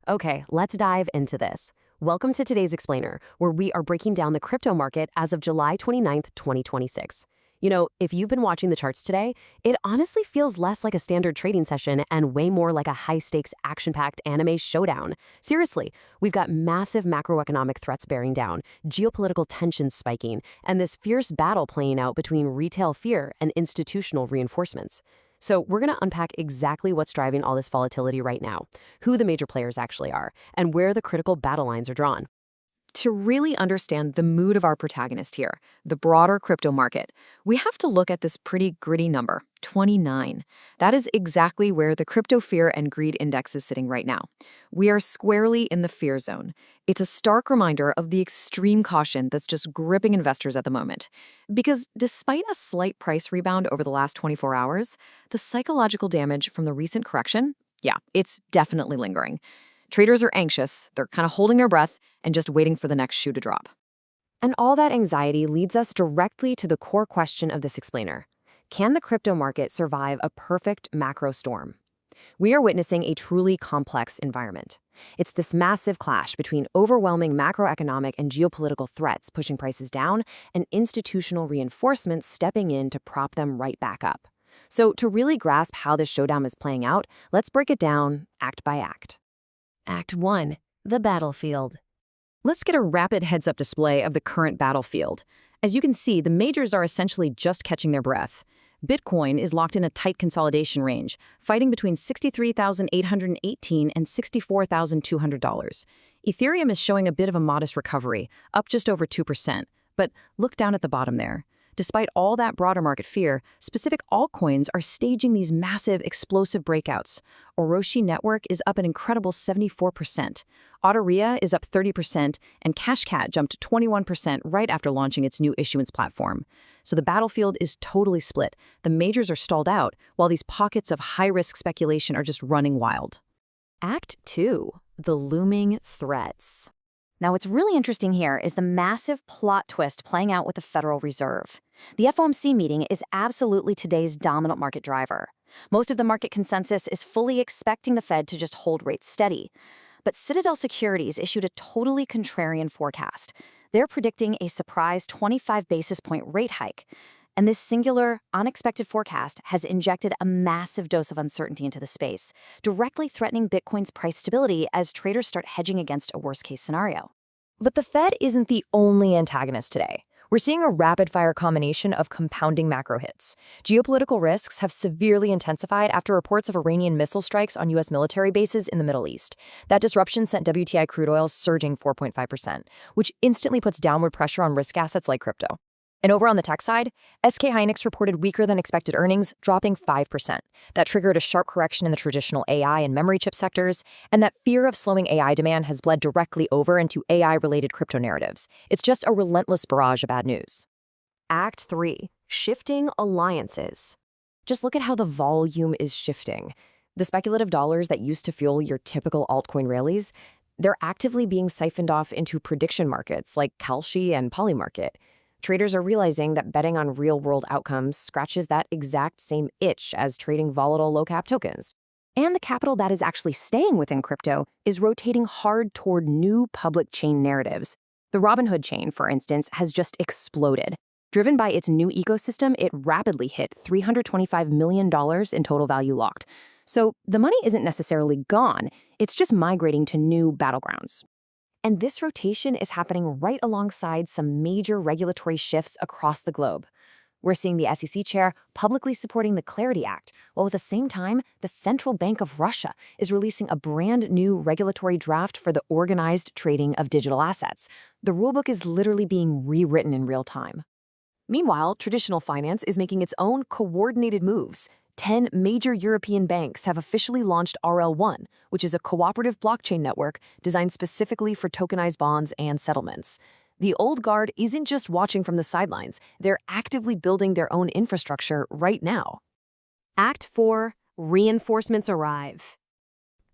Okay, let's dive into this. Welcome to today's Explainer, where we are breaking down the crypto market as of July 29th, 2026. If you've been watching the charts today, it honestly feels less like a standard trading session and way more like a high-stakes, action-packed anime showdown. Seriously, we've got massive macroeconomic threats bearing down, geopolitical tensions spiking, and this fierce battle playing out between retail fear and institutional reinforcements. So we're going to unpack exactly what's driving all this volatility right now, who the major players actually are, and where the critical battle lines are drawn. To really understand the mood of our protagonist here, the broader crypto market, we have to look at this pretty gritty number, 29. That is exactly where the crypto fear and greed index is sitting right now. We are squarely in the fear zone. It's a stark reminder of the extreme caution that's just gripping investors at the moment. Because despite a slight price rebound over the last 24 hours, the psychological damage from the recent correction, yeah, it's definitely lingering. Traders are anxious, they're kind of holding their breath and just waiting for the next shoe to drop. And all that anxiety leads us directly to the core question of this explainer. Can the crypto market survive a perfect macro storm? We are witnessing a truly complex environment. It's this massive clash between overwhelming macroeconomic and geopolitical threats pushing prices down and institutional reinforcements stepping in to prop them right back up. So to really grasp how this showdown is playing out, let's break it down act by act. Act 1. The battlefield. Let's get a rapid heads-up display of the current battlefield. As you can see, the majors are essentially just catching their breath. Bitcoin is locked in a tight consolidation range, fighting between $63,818 and $64,200. Ethereum is showing a bit of a modest recovery, up just over 2%. But look down at the bottom there. Despite all that broader market fear, specific altcoins are staging these massive, explosive breakouts. Orochi Network is up an incredible 74%. Otteria is up 30%, and Cashcat jumped 21% right after launching its new issuance platform. So the battlefield is totally split. The majors are stalled out, while these pockets of high-risk speculation are just running wild. Act 2. The looming threats. Now, what's really interesting here is the massive plot twist playing out with the Federal Reserve. The FOMC meeting is absolutely today's dominant market driver. Most of the market consensus is fully expecting the Fed to just hold rates steady. But Citadel Securities issued a totally contrarian forecast. They're predicting a surprise 25 basis point rate hike. And this singular, unexpected forecast has injected a massive dose of uncertainty into the space, directly threatening Bitcoin's price stability as traders start hedging against a worst-case scenario. But the Fed isn't the only antagonist today. We're seeing a rapid-fire combination of compounding macro hits. Geopolitical risks have severely intensified after reports of Iranian missile strikes on U.S. military bases in the Middle East. That disruption sent WTI crude oil surging 4.5%, which instantly puts downward pressure on risk assets like crypto. And over on the tech side, SK Hynix reported weaker than expected earnings, dropping 5%. That triggered a sharp correction in the traditional AI and memory chip sectors, and that fear of slowing AI demand has bled directly over into AI-related crypto narratives. It's just a relentless barrage of bad news. Act 3. Shifting alliances. Just look at how the volume is shifting. The speculative dollars that used to fuel your typical altcoin rallies, they're actively being siphoned off into prediction markets like Kalshi and Polymarket. Traders are realizing that betting on real-world outcomes scratches that exact same itch as trading volatile low-cap tokens. And the capital that is actually staying within crypto is rotating hard toward new public chain narratives. The Robinhood chain, for instance, has just exploded. Driven by its new ecosystem, it rapidly hit $325 million in total value locked. So the money isn't necessarily gone, it's just migrating to new battlegrounds. And this rotation is happening right alongside some major regulatory shifts across the globe. We're seeing the SEC chair publicly supporting the Clarity Act, while at the same time, the Central Bank of Russia is releasing a brand new regulatory draft for the organized trading of digital assets. The rulebook is literally being rewritten in real time. Meanwhile, traditional finance is making its own coordinated moves. 10 major European banks have officially launched RL1, which is a cooperative blockchain network designed specifically for tokenized bonds and settlements. The old guard isn't just watching from the sidelines, they're actively building their own infrastructure right now. Act 4. Reinforcements arrive.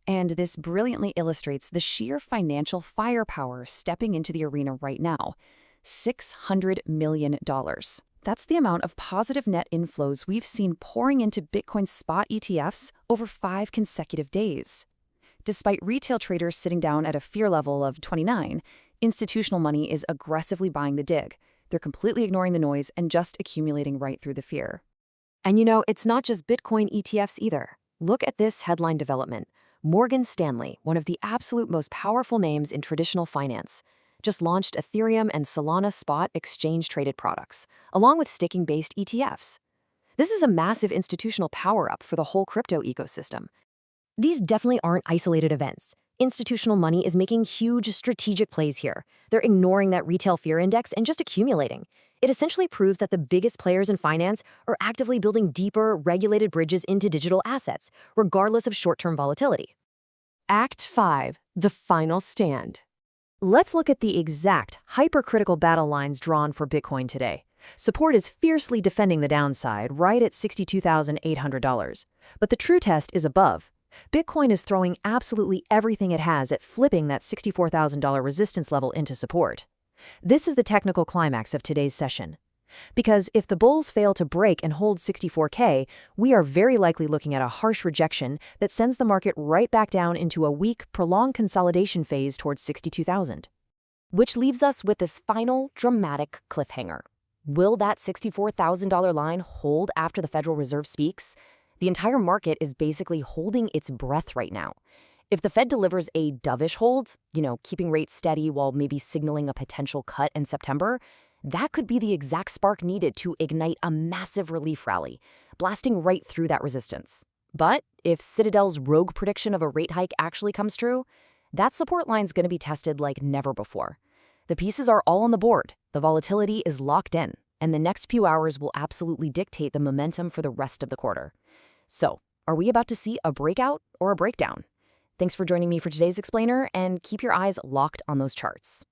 And this brilliantly illustrates the sheer financial firepower stepping into the arena right now. $600 million. That's the amount of positive net inflows we've seen pouring into Bitcoin spot ETFs over 5 consecutive days. Despite retail traders sitting down at a fear level of 29, institutional money is aggressively buying the dig. They're completely ignoring the noise and just accumulating right through the fear. And it's not just Bitcoin ETFs either. Look at this headline development. Morgan Stanley, one of the absolute most powerful names in traditional finance, just launched Ethereum and Solana spot exchange-traded products, along with staking-based ETFs. This is a massive institutional power-up for the whole crypto ecosystem. These definitely aren't isolated events. Institutional money is making huge strategic plays here. They're ignoring that retail fear index and just accumulating. It essentially proves that the biggest players in finance are actively building deeper, regulated bridges into digital assets, regardless of short-term volatility. Act 5. The Final Stand. Let's look at the exact hypercritical battle lines drawn for Bitcoin today. Support is fiercely defending the downside, right at $62,800. But the true test is above. Bitcoin is throwing absolutely everything it has at flipping that $64,000 resistance level into support. This is the technical climax of today's session. Because if the bulls fail to break and hold 64K, we are very likely looking at a harsh rejection that sends the market right back down into a weak, prolonged consolidation phase towards 62,000. Which leaves us with this final, dramatic cliffhanger. Will that $64,000 line hold after the Federal Reserve speaks? The entire market is basically holding its breath right now. If the Fed delivers a dovish hold, keeping rates steady while maybe signaling a potential cut in September, that could be the exact spark needed to ignite a massive relief rally, blasting right through that resistance. But if Citadel's rogue prediction of a rate hike actually comes true, that support line's going to be tested like never before. The pieces are all on the board, the volatility is locked in, and the next few hours will absolutely dictate the momentum for the rest of the quarter. So, are we about to see a breakout or a breakdown? Thanks for joining me for today's explainer, and keep your eyes locked on those charts.